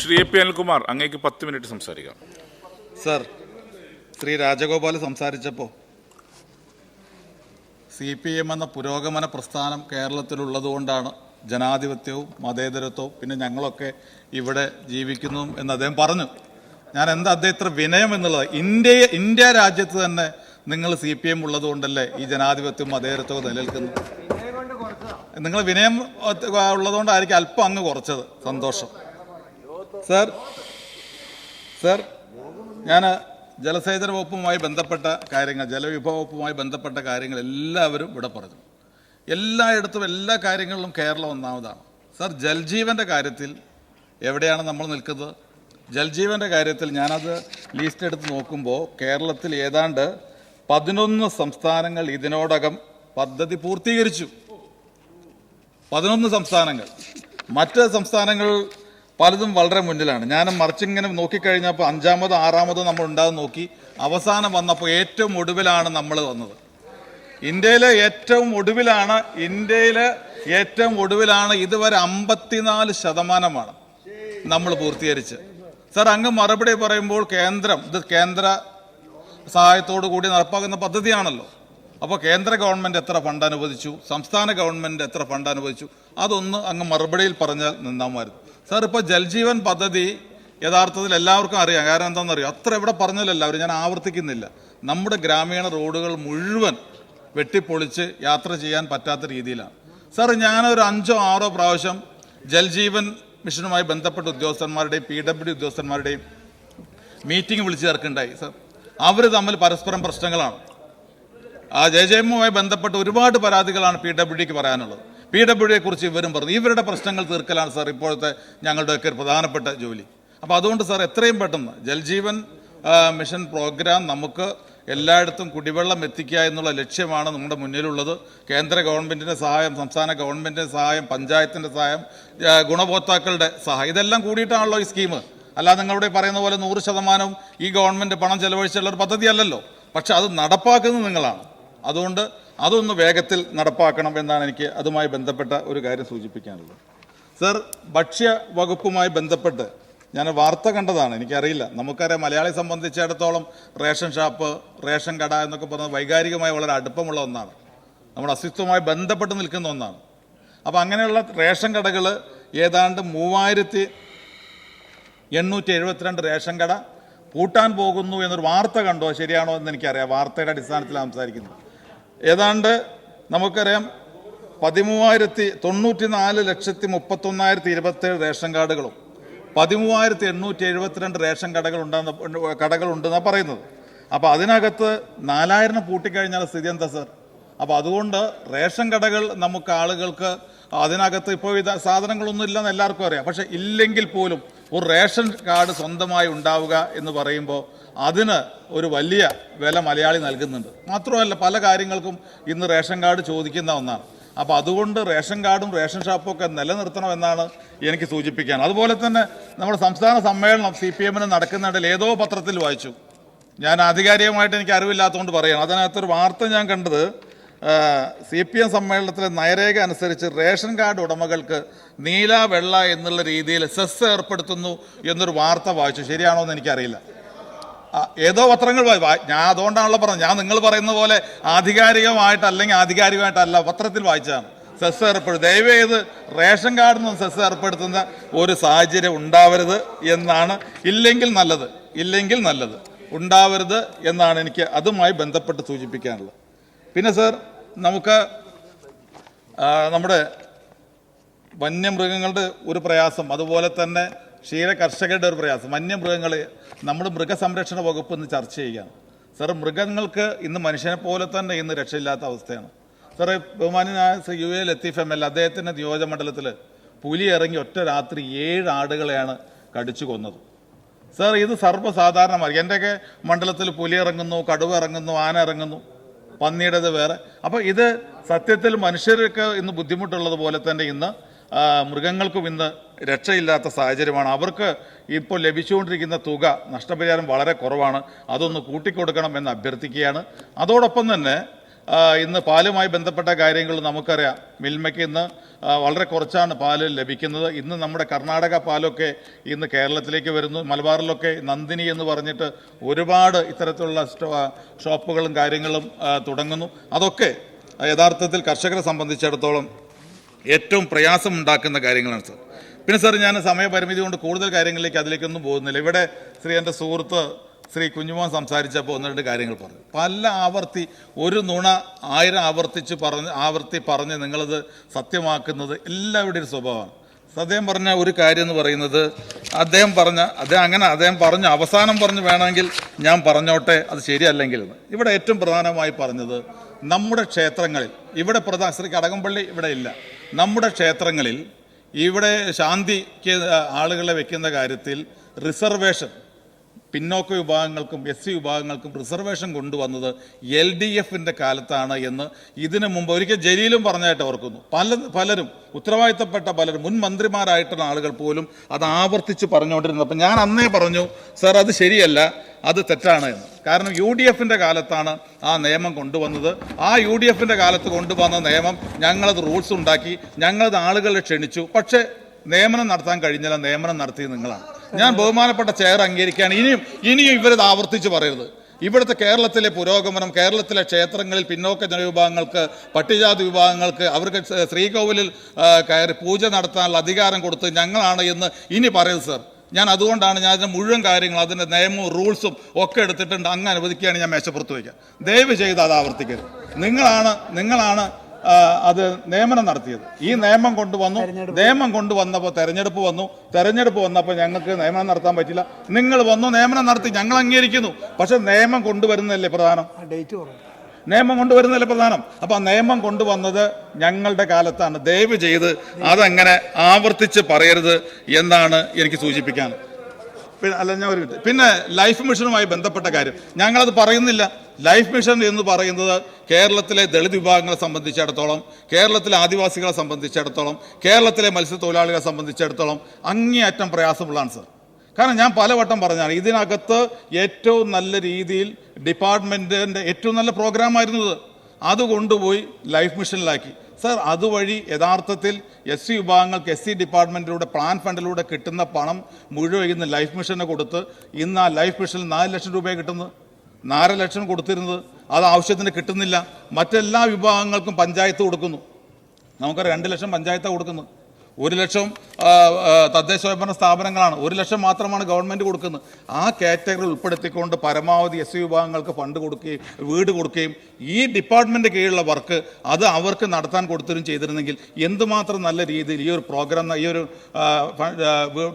Shri A P Anilkumar, അങ്ങേക്ക് 10 minute സംസാരിക്കാം. Sir, Shri Rajagopal സംസാരിച്ചപ്പോൾ CPM എന്ന പുരോഗമന പ്രസ്ഥാനം കേരളത്തിലുള്ളതുകൊണ്ടാണ് ജനാധിപത്യവും മതേതരത്വവും പിന്നെ ഞങ്ങളൊക്കെ ഇവിടെ ജീവിക്കുന്നതും എന്ന് അദ്ദേഹം പറഞ്ഞു. ഞാൻ എന്താ അദ്ദേഹം ഇത്ര വിനയം എന്നുള്ളത്? ഇന്ത്യ രാജ്യത്ത് തന്നെ നിങ്ങൾ CPM ഉള്ളതുകൊണ്ടല്ലേ ഈ ജനാധിപത്യവും മതേതരത്വവും നിലനിൽക്കുന്നത്. നിങ്ങൾ വിനയം ഉള്ളതുകൊണ്ടായിരിക്കും അല്പം അങ്ങ് കുറച്ചത്. സന്തോഷം. സർ, ഞാൻ ജലസേചന വകുപ്പുമായി ബന്ധപ്പെട്ട കാര്യങ്ങൾ, ജലവിഭവ വകുപ്പുമായി ബന്ധപ്പെട്ട കാര്യങ്ങൾ എല്ലാവരും ഇവിടെ പറഞ്ഞു. എല്ലായിടത്തും എല്ലാ കാര്യങ്ങളിലും കേരളം ഒന്നാമതാണ്. സർ, ജൽജീവൻ്റെ കാര്യത്തിൽ എവിടെയാണ് നമ്മൾ നിൽക്കുന്നത്? ജൽജീവൻ്റെ കാര്യത്തിൽ ഞാനത് ലിസ്റ്റ് എടുത്ത് നോക്കുമ്പോൾ കേരളത്തിൽ ഏതാണ്ട് 11 സംസ്ഥാനങ്ങൾ ഇതിനോടകം പദ്ധതി പൂർത്തീകരിച്ചു. 11 സംസ്ഥാനങ്ങൾ. മറ്റ് സംസ്ഥാനങ്ങൾ പലതും വളരെ മുന്നിലാണ്. ഞാൻ മറിച്ചിങ്ങനെ നോക്കിക്കഴിഞ്ഞപ്പോൾ 5-മോ 6-മോ നമ്മൾ ഉണ്ടാകും നോക്കി. അവസാനം വന്നപ്പോൾ ഏറ്റവും ഒടുവിലാണ് നമ്മൾ വന്നത്. ഇന്ത്യയിലെ ഏറ്റവും ഒടുവിലാണ് ഇതുവരെ 54% നമ്മൾ പൂർത്തീകരിച്ച്. സർ, അങ്ങ് മറുപടി പറയുമ്പോൾ ഇത് കേന്ദ്ര സഹായത്തോടു കൂടി നടപ്പാക്കുന്ന പദ്ധതിയാണല്ലോ. അപ്പോൾ കേന്ദ്ര ഗവൺമെൻറ് എത്ര ഫണ്ട് അനുവദിച്ചു, സംസ്ഥാന ഗവൺമെൻറ് എത്ര ഫണ്ട് അനുവദിച്ചു, അതൊന്ന് അങ്ങ് മറുപടിയിൽ പറഞ്ഞാൽ നിന്നാമായിരുന്നു. സാർ, ഇപ്പോൾ ജൽജീവൻ പദ്ധതി യഥാർത്ഥത്തിൽ എല്ലാവർക്കും അറിയാം. കാരണം എന്താണെന്നറിയാം, അത്ര ഇവിടെ പറഞ്ഞല്ലോ, ഞാൻ ആവർത്തിക്കുന്നില്ല. നമ്മുടെ ഗ്രാമീണ റോഡുകൾ മുഴുവൻ വെട്ടിപ്പൊളിച്ച് യാത്ര ചെയ്യാൻ പറ്റാത്ത രീതിയിലാണ്. സാർ, ഞാനൊരു 5-6 പ്രാവശ്യം ജൽജീവൻ മിഷനുമായി ബന്ധപ്പെട്ട ഉദ്യോഗസ്ഥന്മാരുടെയും PWD ഉദ്യോഗസ്ഥന്മാരുടെയും മീറ്റിംഗ് വിളിച്ചു ചേർക്കുണ്ടായി. സാർ, അവർ തമ്മിൽ പരസ്പരം പ്രശ്നങ്ങളാണ്. ആ JJMുമായി ബന്ധപ്പെട്ട് ഒരുപാട് പരാതികളാണ് PWDക്ക് പറയാനുള്ളത്. PWDയെ കുറിച്ച് ഇവരും പറഞ്ഞു. ഇവരുടെ പ്രശ്നങ്ങൾ തീർക്കലാണ് സാർ ഇപ്പോഴത്തെ ഞങ്ങളുടെയൊക്കെ പ്രധാനപ്പെട്ട ജോലി. അപ്പോൾ അതുകൊണ്ട് സാർ, എത്രയും പെട്ടെന്ന് ജൽജീവൻ മിഷൻ പ്രോഗ്രാം നമുക്ക് എല്ലായിടത്തും കുടിവെള്ളം എത്തിക്കുക എന്നുള്ള ലക്ഷ്യമാണ് നമ്മുടെ മുന്നിലുള്ളത്. കേന്ദ്ര ഗവൺമെൻറ്റിൻ്റെ സഹായം, സംസ്ഥാന ഗവൺമെൻറ്റിൻ്റെ സഹായം, പഞ്ചായത്തിൻ്റെ സഹായം, ഗുണഭോക്താക്കളുടെ സഹായം, ഇതെല്ലാം കൂടിയിട്ടാണല്ലോ ഈ സ്കീം. അല്ലാതെ നിങ്ങളുടെ പറയുന്ന പോലെ 100% ഈ ഗവൺമെൻറ് പണം ചെലവഴിച്ചുള്ള ഒരു പദ്ധതി അല്ലല്ലോ. പക്ഷെ അത് നടപ്പാക്കുന്നത് നിങ്ങളാണ്. അതുകൊണ്ട് അതൊന്ന് വേഗത്തിൽ നടപ്പാക്കണം എന്നാണ് എനിക്ക് അതുമായി ബന്ധപ്പെട്ട ഒരു കാര്യം സൂചിപ്പിക്കാനുള്ളത്. സർ, ഭക്ഷ്യ വകുപ്പുമായി ബന്ധപ്പെട്ട് ഞാൻ വാർത്ത കണ്ടതാണ്, എനിക്കറിയില്ല. നമുക്കറിയാം, മലയാളി സംബന്ധിച്ചിടത്തോളം റേഷൻ ഷാപ്പ്, റേഷൻ കട എന്നൊക്കെ പറഞ്ഞത് വൈകാരികമായി വളരെ അടുപ്പമുള്ള ഒന്നാണ്, നമ്മുടെ അസ്തിത്വവുമായി ബന്ധപ്പെട്ട് നിൽക്കുന്ന ഒന്നാണ്. അപ്പോൾ അങ്ങനെയുള്ള റേഷൻ കടകൾ ഏതാണ്ട് 3872 റേഷൻ കട പൂട്ടാൻ പോകുന്നു എന്നൊരു വാർത്ത കണ്ടോ? ശരിയാണോ എന്ന് എനിക്കറിയാം. വാർത്തയുടെ അടിസ്ഥാനത്തിൽ സംസാരിക്കുന്നു. ഏതാണ്ട് നമുക്കറിയാം 94,31,27 റേഷൻ കാർഡുകളും 13,872 റേഷൻ കടകളുണ്ടെന്നാണ് പറയുന്നത്. അപ്പോൾ അതിനകത്ത് 4000 പൂട്ടിക്കഴിഞ്ഞാൽ സ്ഥിതി എന്താ സർ? അപ്പോൾ അതുകൊണ്ട് റേഷൻ കടകൾ നമുക്ക് ആളുകൾക്ക് അതിനകത്ത് ഇപ്പോൾ സാധനങ്ങളൊന്നും ഇല്ലെന്ന് എല്ലാവർക്കും അറിയാം. പക്ഷേ ഇല്ലെങ്കിൽ പോലും ഒരു റേഷൻ കാർഡ് സ്വന്തമായി ഉണ്ടാവുക എന്ന് പറയുമ്പോൾ അതിന് ഒരു വലിയ വില മലയാളി നൽകുന്നുണ്ട്. മാത്രമല്ല, പല കാര്യങ്ങൾക്കും ഇന്ന് റേഷൻ കാർഡ് ചോദിക്കുന്ന ഒന്നാണ്. അപ്പോൾ അതുകൊണ്ട് റേഷൻ കാർഡും റേഷൻ ഷാപ്പും ഒക്കെ നിലനിർത്തണമെന്നാണ് എനിക്ക് സൂചിപ്പിക്കാൻ. അതുപോലെ തന്നെ നമ്മുടെ സംസ്ഥാന സമ്മേളനം CPMന് നടക്കുന്നിടയിൽ ഏതോ പത്രത്തിൽ വായിച്ചു. ഞാൻ ആധികാരികമായിട്ട് എനിക്ക് അറിവില്ലാത്തതുകൊണ്ട് പറയുകയാണ്. അതിനകത്തൊരു വാർത്ത ഞാൻ കണ്ടത്, CPM സമ്മേളനത്തിലെ നയരേഖ അനുസരിച്ച് റേഷൻ കാർഡ് ഉടമകൾക്ക് നീല വെള്ള എന്നുള്ള രീതിയിൽ സെസ് ഏർപ്പെടുത്തുന്നു എന്നൊരു വാർത്ത വായിച്ചു. ശരിയാണോ എന്ന് എനിക്കറിയില്ല. ഏതോ പത്രങ്ങൾ ഞാൻ അതുകൊണ്ടാണല്ലോ പറഞ്ഞത്. ഞാൻ നിങ്ങൾ പറയുന്ന പോലെ ആധികാരികമായിട്ടല്ല, പത്രത്തിൽ വായിച്ചതാണ്. സെസ് ഏർപ്പെടുത്തും, ദയവേത് റേഷൻ കാർഡിൽ നിന്ന് സെസ് ഏർപ്പെടുത്തുന്ന ഒരു സാഹചര്യം ഉണ്ടാവരുത് എന്നാണ്. ഇല്ലെങ്കിൽ നല്ലത് ഉണ്ടാവരുത് എന്നാണ് എനിക്ക് അതുമായി ബന്ധപ്പെട്ട് സൂചിപ്പിക്കാനുള്ളത്. പിന്നെ സർ, നമുക്ക് നമ്മുടെ വന്യമൃഗങ്ങളുടെ ഒരു പ്രയാസം, അതുപോലെ തന്നെ ക്ഷീര കർഷകരുടെ ഒരു പ്രയാസം, വന്യമൃഗങ്ങൾ നമ്മൾ മൃഗസംരക്ഷണ വകുപ്പ് ഇന്ന് ചർച്ച ചെയ്യുകയാണ്. സാർ, മൃഗങ്ങൾക്ക് ഇന്ന് മനുഷ്യനെ പോലെ തന്നെ ഇന്ന് രക്ഷയില്ലാത്ത അവസ്ഥയാണ്. സാറേ, ബഹുമാന്യനായ UA ലത്തീഫ് ML അദ്ദേഹത്തിൻ്റെ നിയോജകമണ്ഡലത്തിൽ പുലി ഇറങ്ങി ഒറ്റ രാത്രി 7 ആടുകളെയാണ് കടിച്ചു കൊന്നത്. സാർ, ഇത് സർവ്വസാധാരണമായി. എൻ്റെയൊക്കെ മണ്ഡലത്തിൽ പുലി ഇറങ്ങുന്നു, കടുവ ഇറങ്ങുന്നു, ആന ഇറങ്ങുന്നു, പന്നിയുടേത് വേറെ. അപ്പോൾ ഇത് സത്യത്തിൽ മനുഷ്യർക്ക് ഇന്ന് ബുദ്ധിമുട്ടുള്ളത് തന്നെ ഇന്ന് മൃഗങ്ങൾക്കും ഇന്ന് രക്ഷയില്ലാത്ത സാഹചര്യമാണ്. അവർക്ക് ഇപ്പോൾ ലഭിച്ചുകൊണ്ടിരിക്കുന്ന തുക, നഷ്ടപരിഹാരം വളരെ കുറവാണ്. അതൊന്ന് കൂട്ടിക്കൊടുക്കണം എന്ന് അഭ്യർത്ഥിക്കുകയാണ്. അതോടൊപ്പം തന്നെ ഇന്ന് പാലുമായി ബന്ധപ്പെട്ട കാര്യങ്ങൾ നമുക്കറിയാം. മിൽമയ്ക്ക് ഇന്ന് വളരെ കുറച്ചാണ് പാല് ലഭിക്കുന്നത്. ഇന്ന് നമ്മുടെ കർണാടക പാലൊക്കെ ഇന്ന് കേരളത്തിലേക്ക് വരുന്നു. മലബാറിലൊക്കെ നന്ദിനി എന്ന് പറഞ്ഞിട്ട് ഒരുപാട് ഇത്തരത്തിലുള്ള ഷോപ്പുകളും കാര്യങ്ങളും തുടങ്ങുന്നു. അതൊക്കെ യഥാർത്ഥത്തിൽ കർഷകരെ സംബന്ധിച്ചിടത്തോളം ഏറ്റവും പ്രയാസമുണ്ടാക്കുന്ന കാര്യങ്ങളാണ് സാർ. പിന്നെ സാർ, ഞാൻ സമയപരിമിതി കൊണ്ട് കൂടുതൽ കാര്യങ്ങളിലേക്ക് അതിലേക്കൊന്നും പോകുന്നില്ല. ഇവിടെ എൻ്റെ സുഹൃത്ത് ശ്രീ കുഞ്ഞുമോൻ സംസാരിച്ചപ്പോൾ ഒന്ന് രണ്ട് കാര്യങ്ങൾ പറഞ്ഞു. പല ആവർത്തി ഒരു നുണ 1000 ആവർത്തി പറഞ്ഞ് നിങ്ങളത് സത്യമാക്കുന്നത് എല്ലാവരുടെയും ഒരു സ്വഭാവമാണ്. അദ്ദേഹം പറഞ്ഞ ഒരു കാര്യം എന്ന് പറയുന്നത്, അദ്ദേഹം പറഞ്ഞു അവസാനം പറഞ്ഞ് വേണമെങ്കിൽ ഞാൻ പറഞ്ഞോട്ടെ, അത് ശരിയല്ലെങ്കിൽ. ഇവിടെ ഏറ്റവും പ്രധാനമായി പറഞ്ഞത് നമ്മുടെ ക്ഷേത്രങ്ങളിൽ, ഇവിടെ ശ്രീ കടകംപള്ളി ഇവിടെ ഇല്ല, നമ്മുടെ ക്ഷേത്രങ്ങളിൽ ഇവിടെ ശാന്തിക്ക് ആളുകളെ വെക്കുന്ന കാര്യത്തിൽ റിസർവേഷൻ പിന്നോക്ക വിഭാഗങ്ങൾക്കും SC വിഭാഗങ്ങൾക്കും റിസർവേഷൻ കൊണ്ടുവന്നത് LDFിൻ്റെ കാലത്താണ് എന്ന് ഇതിനു മുമ്പ് ഒരിക്കൽ ജലീലും പറഞ്ഞായിട്ട് ഓർക്കുന്നു. പലരും ഉത്തരവാദിത്തപ്പെട്ട പലരും മുൻ മന്ത്രിമാരായിട്ടുള്ള ആളുകൾ പോലും അത് ആവർത്തിച്ച് പറഞ്ഞുകൊണ്ടിരുന്നത്. അപ്പം ഞാൻ അന്നേ പറഞ്ഞു, സാർ അത് ശരിയല്ല, അത് തെറ്റാണ് എന്ന്. കാരണം UDFിൻ്റെ കാലത്താണ് ആ നിയമം കൊണ്ടുവന്നത്. ആ UDFിൻ്റെ കാലത്ത് കൊണ്ടുവന്ന നിയമം ഞങ്ങളത് റൂൾസ് ഉണ്ടാക്കി, ഞങ്ങളത് ആളുകളെ ക്ഷണിച്ചു. പക്ഷേ നിയമനം നടത്താൻ കഴിഞ്ഞില്ല. നിയമനം നടത്തിയത് നിങ്ങളാണ്. ഞാൻ ബഹുമാനപ്പെട്ട ചെയർ അംഗീകരിക്കുകയാണ്. ഇനിയും ഇവരത് ആവർത്തിച്ച് പറയരുത്. ഇവിടുത്തെ കേരളത്തിലെ പുരോഗമനം, കേരളത്തിലെ ക്ഷേത്രങ്ങളിൽ പിന്നോക്ക ജനവിഭാഗങ്ങൾക്ക്, പട്ടികജാതി വിഭാഗങ്ങൾക്ക് അവർക്ക് ശ്രീകോവിലിൽ കയറി പൂജ നടത്താനുള്ള അധികാരം കൊടുത്ത് ഞങ്ങളാണ് എന്ന് ഇനി പറയരുത് സാർ. ഞാൻ അതുകൊണ്ടാണ് ഞാൻ അതിൻ്റെ മുഴുവൻ കാര്യങ്ങൾ, അതിൻ്റെ നിയമവും റൂൾസും ഒക്കെ എടുത്തിട്ടുണ്ട്. അങ്ങ് അനുവദിക്കുകയാണ് ഞാൻ മേശപ്പുറത്ത് വയ്ക്കുക. ദയവ് ചെയ്ത് അത് ആവർത്തിക്കരുത്. നിങ്ങളാണ് അത് നിയമനം നടത്തിയത്. ഈ നിയമം കൊണ്ടുവന്നപ്പോൾ തെരഞ്ഞെടുപ്പ് വന്നപ്പോൾ ഞങ്ങൾക്ക് നിയമനം നടത്താൻ പറ്റില്ല. നിങ്ങൾ വന്നു, നിയമനം നടത്തി, ഞങ്ങൾ അംഗീകരിക്കുന്നു. പക്ഷെ നിയമം കൊണ്ടുവരുന്നതല്ലേ പ്രധാനം. അപ്പൊ ആ നിയമം കൊണ്ടുവന്നത് ഞങ്ങളുടെ കാലത്താണ്. ദയവ് ചെയ്ത് അതങ്ങനെ ആവർത്തിച്ച് പറയരുത് എന്നാണ് എനിക്ക് സൂചിപ്പിക്കാൻ. പിന്നെ ലൈഫ് മിഷനുമായി ബന്ധപ്പെട്ട കാര്യം ഞങ്ങളത് പറയുന്നില്ല. ലൈഫ് മിഷൻ എന്ന് പറയുന്നത് കേരളത്തിലെ ദളിത് വിഭാഗങ്ങളെ സംബന്ധിച്ചിടത്തോളം, കേരളത്തിലെ ആദിവാസികളെ സംബന്ധിച്ചിടത്തോളം, കേരളത്തിലെ മത്സ്യത്തൊഴിലാളികളെ സംബന്ധിച്ചിടത്തോളം അങ്ങേയറ്റം പ്രയാസമുള്ളതാണ് സാർ. കാരണം ഞാൻ പലവട്ടം പറഞ്ഞാണ്, ഇതിനകത്ത് ഏറ്റവും നല്ല രീതിയിൽ ഡിപ്പാർട്ട്മെൻറ്റിൻ്റെ ഏറ്റവും നല്ല പ്രോഗ്രാമായിരുന്നു ഇത്. അത് കൊണ്ടുപോയി ലൈഫ് മിഷനിലാക്കി സാർ. അതുവഴി യഥാർത്ഥത്തിൽ SC വിഭാഗങ്ങൾക്ക് SC ഡിപ്പാർട്ട്മെൻറ്റിലൂടെ പ്ലാൻ ഫണ്ടിലൂടെ കിട്ടുന്ന പണം മുഴുവൻ ഇന്ന് ലൈഫ് മിഷന് കൊടുത്ത്, ഇന്ന് ആ ലൈഫ് മിഷനിൽ 4 ലക്ഷം രൂപയാണ് കിട്ടുന്നത്. 4 ലക്ഷം കൊടുത്തിരുന്നത് അത് ആവശ്യത്തിന് കിട്ടുന്നില്ല. മറ്റെല്ലാ വിഭാഗങ്ങൾക്കും പഞ്ചായത്ത് കൊടുക്കുന്നു. നമുക്കറിയാം 2 ലക്ഷം പഞ്ചായത്താണ് കൊടുക്കുന്നത്. 1 ലക്ഷം തദ്ദേശ സ്വയംഭരണ സ്ഥാപനങ്ങളാണ്. 1 ലക്ഷം മാത്രമാണ് ഗവൺമെൻറ് കൊടുക്കുന്നത്. ആ കാറ്റഗറി ഉൾപ്പെടുത്തിക്കൊണ്ട് പരമാവധി SC വിഭാഗങ്ങൾക്ക് ഫണ്ട് കൊടുക്കുകയും വീട് കൊടുക്കുകയും ഈ ഡിപ്പാർട്ട്മെൻറ്റ് കീഴിലുള്ള വർക്ക് അത് അവർക്ക് നടത്താൻ കൊടുത്തരും ചെയ്തിരുന്നെങ്കിൽ എന്തുമാത്രം നല്ല രീതിയിൽ ഈ ഒരു പ്രോഗ്രാം, ഈ ഒരു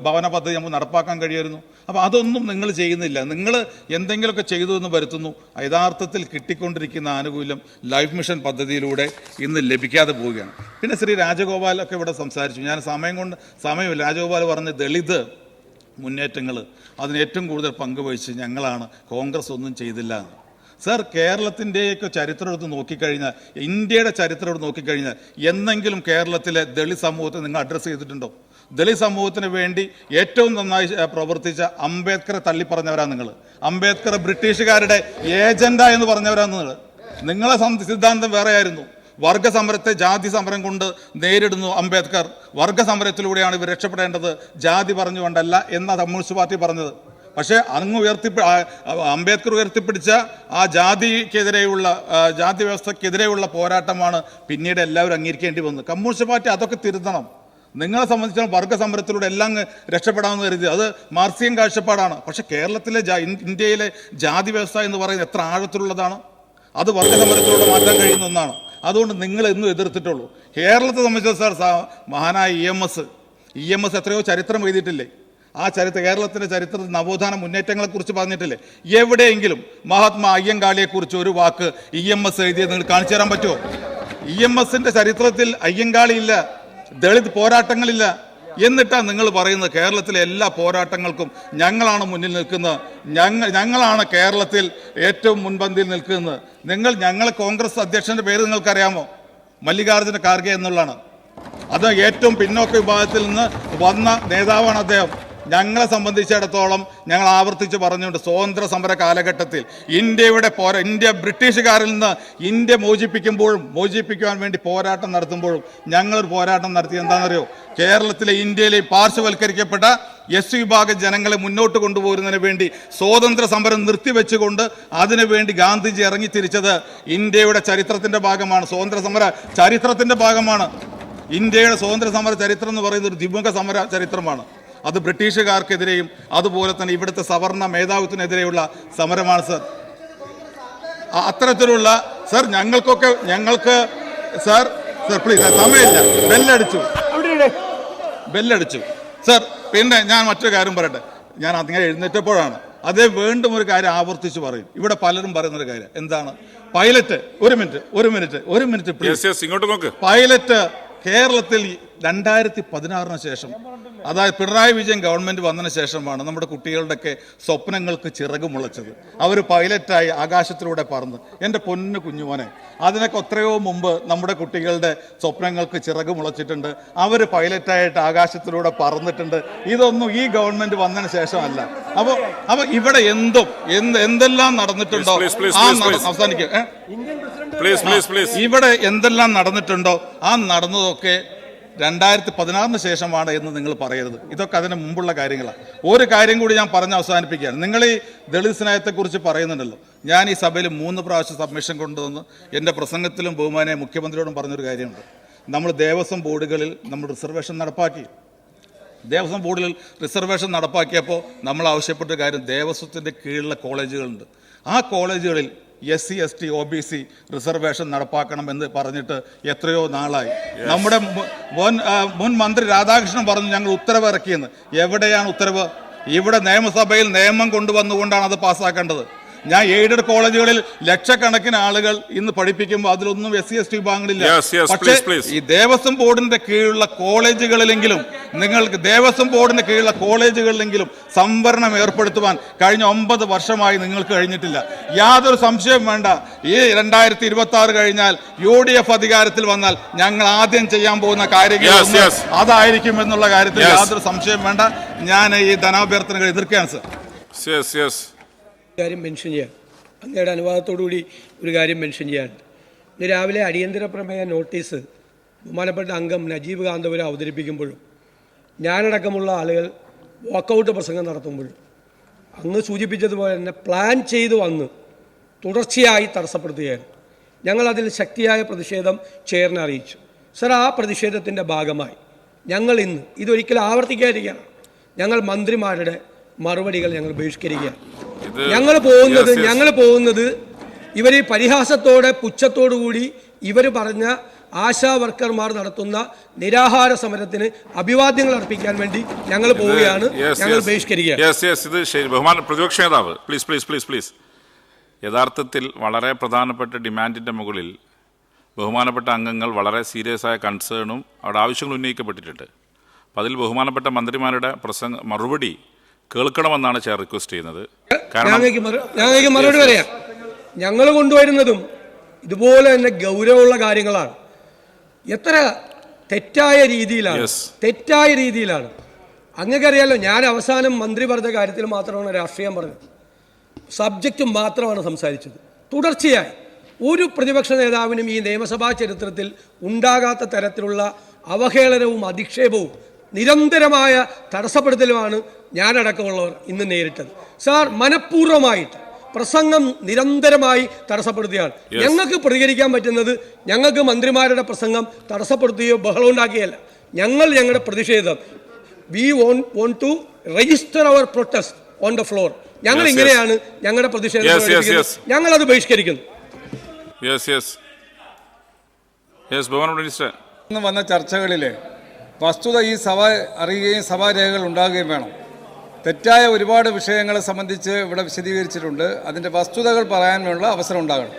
ഭവന പദ്ധതി നമുക്ക് നടപ്പാക്കാൻ കഴിയുമായിരുന്നു. അപ്പോൾ അതൊന്നും നിങ്ങൾ ചെയ്യുന്നില്ല. നിങ്ങൾ എന്തെങ്കിലുമൊക്കെ ചെയ്തു എന്ന് വരുത്തുന്നു. യഥാർത്ഥത്തിൽ കിട്ടിക്കൊണ്ടിരിക്കുന്ന ആനുകൂല്യം ലൈഫ് മിഷൻ പദ്ധതിയിലൂടെ ഇന്ന് ലഭിക്കാതെ പോവുകയാണ്. പിന്നെ ശ്രീ രാജഗോപാലൊക്കെ ഇവിടെ സംസാരിച്ചു. ഞാൻ സമയമില്ല. രാജഗോപാൽ പറഞ്ഞ ദളിത് മുന്നേറ്റങ്ങൾ അതിന് ഏറ്റവും കൂടുതൽ പങ്കുവഹിച്ച് ഞങ്ങളാണ്, കോൺഗ്രസ് ഒന്നും ചെയ്തില്ല എന്ന്. സാർ, കേരളത്തിൻ്റെയൊക്കെ ചരിത്രം എടുത്ത് നോക്കിക്കഴിഞ്ഞാൽ, ഇന്ത്യയുടെ ചരിത്രം എടുത്ത് നോക്കിക്കഴിഞ്ഞാൽ എന്നെങ്കിലും കേരളത്തിലെ ദളിത് സമൂഹത്തെ നിങ്ങൾ അഡ്രസ്സ് ചെയ്തിട്ടുണ്ടോ? ദളിത് സമൂഹത്തിന് വേണ്ടി ഏറ്റവും നന്നായി പ്രവർത്തിച്ച അംബേദ്കറെ തള്ളിപ്പറഞ്ഞവരാണ് നിങ്ങൾ. അംബേദ്കർ ബ്രിട്ടീഷുകാരുടെ ഏജൻഡ എന്ന് പറഞ്ഞവരാണ് നിങ്ങൾ. നിങ്ങളെ സിദ്ധാന്തം വേറെയായിരുന്നു. വർഗസമരത്തെ ജാതി സമരം കൊണ്ട് നേരിടുന്നു അംബേദ്കർ. വർഗസമരത്തിലൂടെയാണ് ഇവർ രക്ഷപ്പെടേണ്ടത്, ജാതി പറഞ്ഞുകൊണ്ടല്ല എന്ന കമ്മ്യൂണിസ്റ്റ് പാർട്ടി പറഞ്ഞത്. പക്ഷേ അംബേദ്കർ ഉയർത്തിപ്പിടിച്ച ആ ജാതി വ്യവസ്ഥക്കെതിരെയുള്ള പോരാട്ടമാണ് പിന്നീട് എല്ലാവരും അംഗീകരിക്കേണ്ടി വന്നത്. കമ്മ്യൂണിസ്റ്റ് പാർട്ടി അതൊക്കെ തിരുത്തണം. നിങ്ങളെ സംബന്ധിച്ചാൽ വർഗസമരത്തിലൂടെ എല്ലാം രക്ഷപ്പെടാമെന്ന് കരുതി അത് മാർക്സിയൻ കാഴ്ചപ്പാടാണ്. പക്ഷെ കേരളത്തിലെ ഇന്ത്യയിലെ ജാതി വ്യവസ്ഥ എന്ന് പറയുന്നത് എത്ര ആഴത്തിലുള്ളതാണ്. അത് വർഗസമരത്തിലൂടെ മാറ്റാൻ കഴിയുന്ന ഒന്നാണ്. അതുകൊണ്ട് നിങ്ങൾ എന്നും എതിർത്തിട്ടുള്ളൂ. കേരളത്തെ സംബന്ധിച്ച സാർ, മഹാനായ EMS എത്രയോ ചരിത്രം എഴുതിയിട്ടില്ലേ? ആ കേരളത്തിൻ്റെ ചരിത്രത്തിൽ നവോത്ഥാന മുന്നേറ്റങ്ങളെക്കുറിച്ച് പറഞ്ഞിട്ടില്ലേ? എവിടെയെങ്കിലും മഹാത്മാ അയ്യങ്കാളിയെക്കുറിച്ച് ഒരു വാക്ക് EMS എഴുതിയത് നിങ്ങൾ കാണിച്ചു തരാൻ പറ്റുമോ? EMSന്റെ ചരിത്രത്തിൽ അയ്യങ്കാളിയില്ല, ദളിത് പോരാട്ടങ്ങളില്ല. എന്നിട്ടാണ് നിങ്ങൾ പറയുന്നത് കേരളത്തിലെ എല്ലാ പോരാട്ടങ്ങൾക്കും ഞങ്ങളാണ് മുന്നിൽ നിൽക്കുന്നത്, ഞങ്ങളാണ് കേരളത്തിൽ ഏറ്റവും മുൻപന്തിയിൽ നിൽക്കുന്നത്. ഞങ്ങൾ കോൺഗ്രസ് അധ്യക്ഷൻ്റെ പേര് നിങ്ങൾക്കറിയാമോ? മല്ലികാർജ്ജുന ഖാർഗെ എന്നുള്ളതാണ്. അത് ഏറ്റവും പിന്നോക്ക വിഭാഗത്തിൽ നിന്ന് വന്ന നേതാവാണ് അദ്ദേഹം. ഞങ്ങളെ സംബന്ധിച്ചിടത്തോളം ഞങ്ങൾ ആവർത്തിച്ച് പറഞ്ഞുകൊണ്ട് സ്വാതന്ത്ര്യ സമര കാലഘട്ടത്തിൽ ഇന്ത്യ ബ്രിട്ടീഷുകാരിൽ നിന്ന് ഇന്ത്യ മോചിപ്പിക്കുവാൻ വേണ്ടി പോരാട്ടം നടത്തുമ്പോഴും ഞങ്ങളൊരു പോരാട്ടം നടത്തി എന്താണെന്നറിയോ? കേരളത്തിലെ ഇന്ത്യയിലെ പാർശ്വവൽക്കരിക്കപ്പെട്ട എസ് വിഭാഗം ജനങ്ങളെ മുന്നോട്ട് കൊണ്ടുപോകുന്നതിന് വേണ്ടി സ്വാതന്ത്ര്യ സമരം നിർത്തിവെച്ചുകൊണ്ട് അതിനുവേണ്ടി ഗാന്ധിജി ഇറങ്ങി തിരിച്ചത് ഇന്ത്യയുടെ ചരിത്രത്തിന്റെ ഭാഗമാണ്. സ്വാതന്ത്ര്യ സമര ചരിത്രത്തിന്റെ ഭാഗമാണ്. ഇന്ത്യയുടെ സ്വാതന്ത്ര്യ സമര ചരിത്രം എന്ന് പറയുന്നത് ഒരു ദ്വിമുഖ സമര ചരിത്രമാണ്. അത് ബ്രിട്ടീഷുകാർക്കെതിരെയും അതുപോലെ തന്നെ ഇവിടുത്തെ സവർണ മേധാവിത്വത്തിനെതിരെയുള്ള സമരമാണ് സർ. അത്തരത്തിലുള്ള സർ ഞങ്ങൾക്ക് സർ പ്ലീസ് സമയമില്ല. ബെല്ലടിച്ചു സർ. പിന്നെ ഞാൻ മറ്റൊരു കാര്യം പറയട്ടെ. ഞാൻ അങ്ങനെ എഴുന്നേറ്റപ്പോഴാണ് അതേ വീണ്ടും ഒരു കാര്യം ആവർത്തിച്ച് പറയും. ഇവിടെ പലരും പറയുന്നൊരു കാര്യം എന്താണ്? പൈലറ്റ് ഒരു മിനിറ്റ് പ്ലീസ്. ഇങ്ങോട്ട് നോക്ക്. പൈലറ്റ് കേരളത്തിൽ 2016 ശേഷം, അതായത് പിണറായി വിജയൻ ഗവൺമെന്റ് വന്നതിന് ശേഷമാണ് നമ്മുടെ കുട്ടികളുടെയൊക്കെ സ്വപ്നങ്ങൾക്ക് ചിറക് മുളച്ചത്. അവർ പൈലറ്റായി ആകാശത്തിലൂടെ പറന്ന്. എൻ്റെ പൊന്നു കുഞ്ഞുമോനെ, അതിനൊക്കെ എത്രയോ മുമ്പ് നമ്മുടെ കുട്ടികളുടെ സ്വപ്നങ്ങൾക്ക് ചിറക് മുളച്ചിട്ടുണ്ട്. അവർ പൈലറ്റായിട്ട് ആകാശത്തിലൂടെ പറന്നിട്ടുണ്ട്. ഇതൊന്നും ഈ ഗവൺമെന്റ് വന്നതിന് ശേഷമല്ല. അപ്പോൾ ഇവിടെ എന്തെല്ലാം നടന്നിട്ടുണ്ടോ അവസാനിക്കും. ഇവിടെ എന്തെല്ലാം നടന്നിട്ടുണ്ടോ ആ നടന്നതൊക്കെ 2016 ശേഷമാണ് എന്ന് നിങ്ങൾ പറയരുത്. ഇതൊക്കെ അതിന് മുമ്പുള്ള കാര്യങ്ങളാണ്. ഒരു കാര്യം കൂടി ഞാൻ പറഞ്ഞ് അവസാനിപ്പിക്കുകയാണ്. നിങ്ങൾ ഈ ദളിത് സ്നേഹത്തെക്കുറിച്ച് പറയുന്നുണ്ടല്ലോ. ഞാൻ ഈ സഭയിൽ 3 പ്രാവശ്യം സബ്മിഷൻ കൊണ്ടുവന്ന് എൻ്റെ പ്രസംഗത്തിലും ബഹുമാനെ മുഖ്യമന്ത്രിയോടും പറഞ്ഞൊരു കാര്യമുണ്ട്. നമ്മൾ ദേവസ്വം ബോർഡുകളിൽ നമ്മൾ റിസർവേഷൻ നടപ്പാക്കി. ദേവസ്വം ബോർഡിൽ റിസർവേഷൻ നടപ്പാക്കിയപ്പോൾ നമ്മൾ ആവശ്യപ്പെട്ട കാര്യം, ദേവസ്വത്തിൻ്റെ കീഴിലുള്ള കോളേജുകളുണ്ട്. ആ കോളേജുകളിൽ SC ST OBC റിസർവേഷൻ നടപ്പാക്കണമെന്ന് പറഞ്ഞിട്ട് എത്രയോ നാളായി. നമ്മുടെ മുൻ മന്ത്രി രാധാകൃഷ്ണൻ പറഞ്ഞു ഞങ്ങൾ ഉത്തരവ് ഇറക്കിയെന്ന്. എവിടെയാണ് ഉത്തരവ്? ഇവിടെ നിയമസഭയിൽ നിയമം കൊണ്ടുവന്നുകൊണ്ടാണ് അത് പാസ്സാക്കേണ്ടത്. ഞാൻ എയ്ഡഡ് കോളേജുകളിൽ ലക്ഷക്കണക്കിന് ആളുകൾ ഇന്ന് പഠിപ്പിക്കുമ്പോൾ അതിലൊന്നും SC ST വിഭാഗങ്ങളില്ല. പക്ഷേ ഈ ദേവസ്വം ബോർഡിന്റെ കീഴിലുള്ള കോളേജുകളിലെങ്കിലും സംവരണം ഏർപ്പെടുത്തുവാൻ കഴിഞ്ഞ 9 വർഷമായി നിങ്ങൾക്ക് കഴിഞ്ഞിട്ടില്ല. യാതൊരു സംശയവും വേണ്ട. ഈ 2026 കഴിഞ്ഞാൽ UDF അധികാരത്തിൽ വന്നാൽ ഞങ്ങൾ ആദ്യം ചെയ്യാൻ പോകുന്ന കാര്യങ്ങൾ അതായിരിക്കും എന്നുള്ള കാര്യത്തിൽ യാതൊരു സംശയം വേണ്ട. ഞാൻ ഈ ധനാഭ്യർത്ഥനകൾ എതിർക്കുകയാണ് സർ. കാര്യം മെൻഷൻ ചെയ്യാം. അങ്ങയുടെ അനുവാദത്തോടുകൂടി ഒരു കാര്യം മെൻഷൻ ചെയ്യാൻ. ഇന്ന് രാവിലെ അടിയന്തര പ്രമേയ നോട്ടീസ് ബഹുമാനപ്പെട്ട അംഗം നജീബ് കാന്തപുരം അവതരിപ്പിക്കുമ്പോഴും ഞാനടക്കമുള്ള ആളുകൾ വാക്കൗട്ട് പ്രസംഗം നടത്തുമ്പോഴും അങ്ങ് സൂചിപ്പിച്ചതുപോലെ തന്നെ പ്ലാൻ ചെയ്തു വന്ന് തുടർച്ചയായി തടസ്സപ്പെടുത്തുകയാണ്. ഞങ്ങളതിൽ ശക്തിയായ പ്രതിഷേധം ചെയറിനെ അറിയിച്ചു. സർ, ആ പ്രതിഷേധത്തിൻ്റെ ഭാഗമായി ഞങ്ങൾ ഇന്ന് ഇതൊരിക്കലും ആവർത്തിക്കാതിരിക്കുകയാണ്. ഞങ്ങൾ മന്ത്രിമാരുടെ മറുപടികൾ ഞങ്ങൾ ബഹിഷ്കരിക്കുകയാണ്. ഞങ്ങൾ പോകുന്നത് ഇവർ ഈ പരിഹാസത്തോടെ പുച്ഛത്തോടുകൂടി ഇവർ പറഞ്ഞ ആശാ വർക്കർമാർ നടത്തുന്ന നിരാഹാര സമരത്തിന് അഭിവാദ്യങ്ങൾ അർപ്പിക്കാൻ വേണ്ടി ഞങ്ങൾ പോവുകയാണ്. ഞങ്ങൾ ബഹിഷ്കരിക്കുകയാണ്. ബഹുമാന പ്രതിപക്ഷ നേതാവ് പ്ലീസ്. യഥാർത്ഥത്തിൽ വളരെ പ്രധാനപ്പെട്ട ഡിമാൻഡിൻ്റെ മുകളിൽ ബഹുമാനപ്പെട്ട അംഗങ്ങൾ വളരെ സീരിയസ് ആയ കൺസേണും അവിടെ ആവശ്യങ്ങൾ ഉന്നയിക്കപ്പെട്ടിട്ടുണ്ട്. അപ്പോൾ അതിൽ ബഹുമാനപ്പെട്ട മന്ത്രിമാരുടെ മറുപടി കേൾക്കണമെന്നാണ് ചെയർ റിക്വസ്റ്റ് ചെയ്യുന്നത്. ഞങ്ങൾക്ക് മറുപടി പറയാം. ഞങ്ങൾ കൊണ്ടുവരുന്നതും ഇതുപോലെ തന്നെ ഗൗരവമുള്ള കാര്യങ്ങളാണ്. എത്ര തെറ്റായ രീതിയിലാണ്. അങ്ങക്കറിയാലോ, ഞാൻ അവസാനം മന്ത്രി പറഞ്ഞ കാര്യത്തിൽ മാത്രമാണ് രാഷ്ട്രീയം പറഞ്ഞത്. സബ്ജക്റ്റ് മാത്രമാണ് സംസാരിച്ചത്. തുടർച്ചയായി ഒരു പ്രതിപക്ഷ നേതാവിനും ഈ നിയമസഭാ ചരിത്രത്തിൽ ഉണ്ടാകാത്ത തരത്തിലുള്ള അവഹേളനവും അധിക്ഷേപവും നിരന്തരമായ തടസ്സപ്പെടുത്തലുമാണ് ഞാനടക്കമുള്ളവർ ഇന്ന് നേരിട്ടത്. സാർ, മനഃപൂർവ്വമായിട്ട് പ്രസംഗം നിരന്തരമായി തടസ്സപ്പെടുത്തുകയാണ്. ഞങ്ങൾക്ക് പ്രതികരിക്കാൻ പറ്റുന്നത് ഞങ്ങൾക്ക് മന്ത്രിമാരുടെ പ്രസംഗം തടസ്സപ്പെടുത്തുകയോ ബഹളം ഉണ്ടാക്കുകയല്ല. ഞങ്ങളുടെ പ്രതിഷേധം, we want to register our protest on the floor. ഞങ്ങൾ ഇങ്ങനെയാണ് ഞങ്ങളുടെ പ്രതിഷേധം. ഞങ്ങളത് ബഹിഷ്കരിക്കുന്നു. വന്ന ചർച്ചകളിലെ വസ്തുത ഈ സഭ അറിയുകയും സഭാരേഖകൾ ഉണ്ടാകുകയും വേണം. തെറ്റായ ഒരുപാട് വിഷയങ്ങളെ സംബന്ധിച്ച് ഇവിടെ വിശദീകരിച്ചിട്ടുണ്ട്. അതിൻ്റെ വസ്തുതകൾ പറയാനുള്ള അവസരം ഉണ്ടാകണം.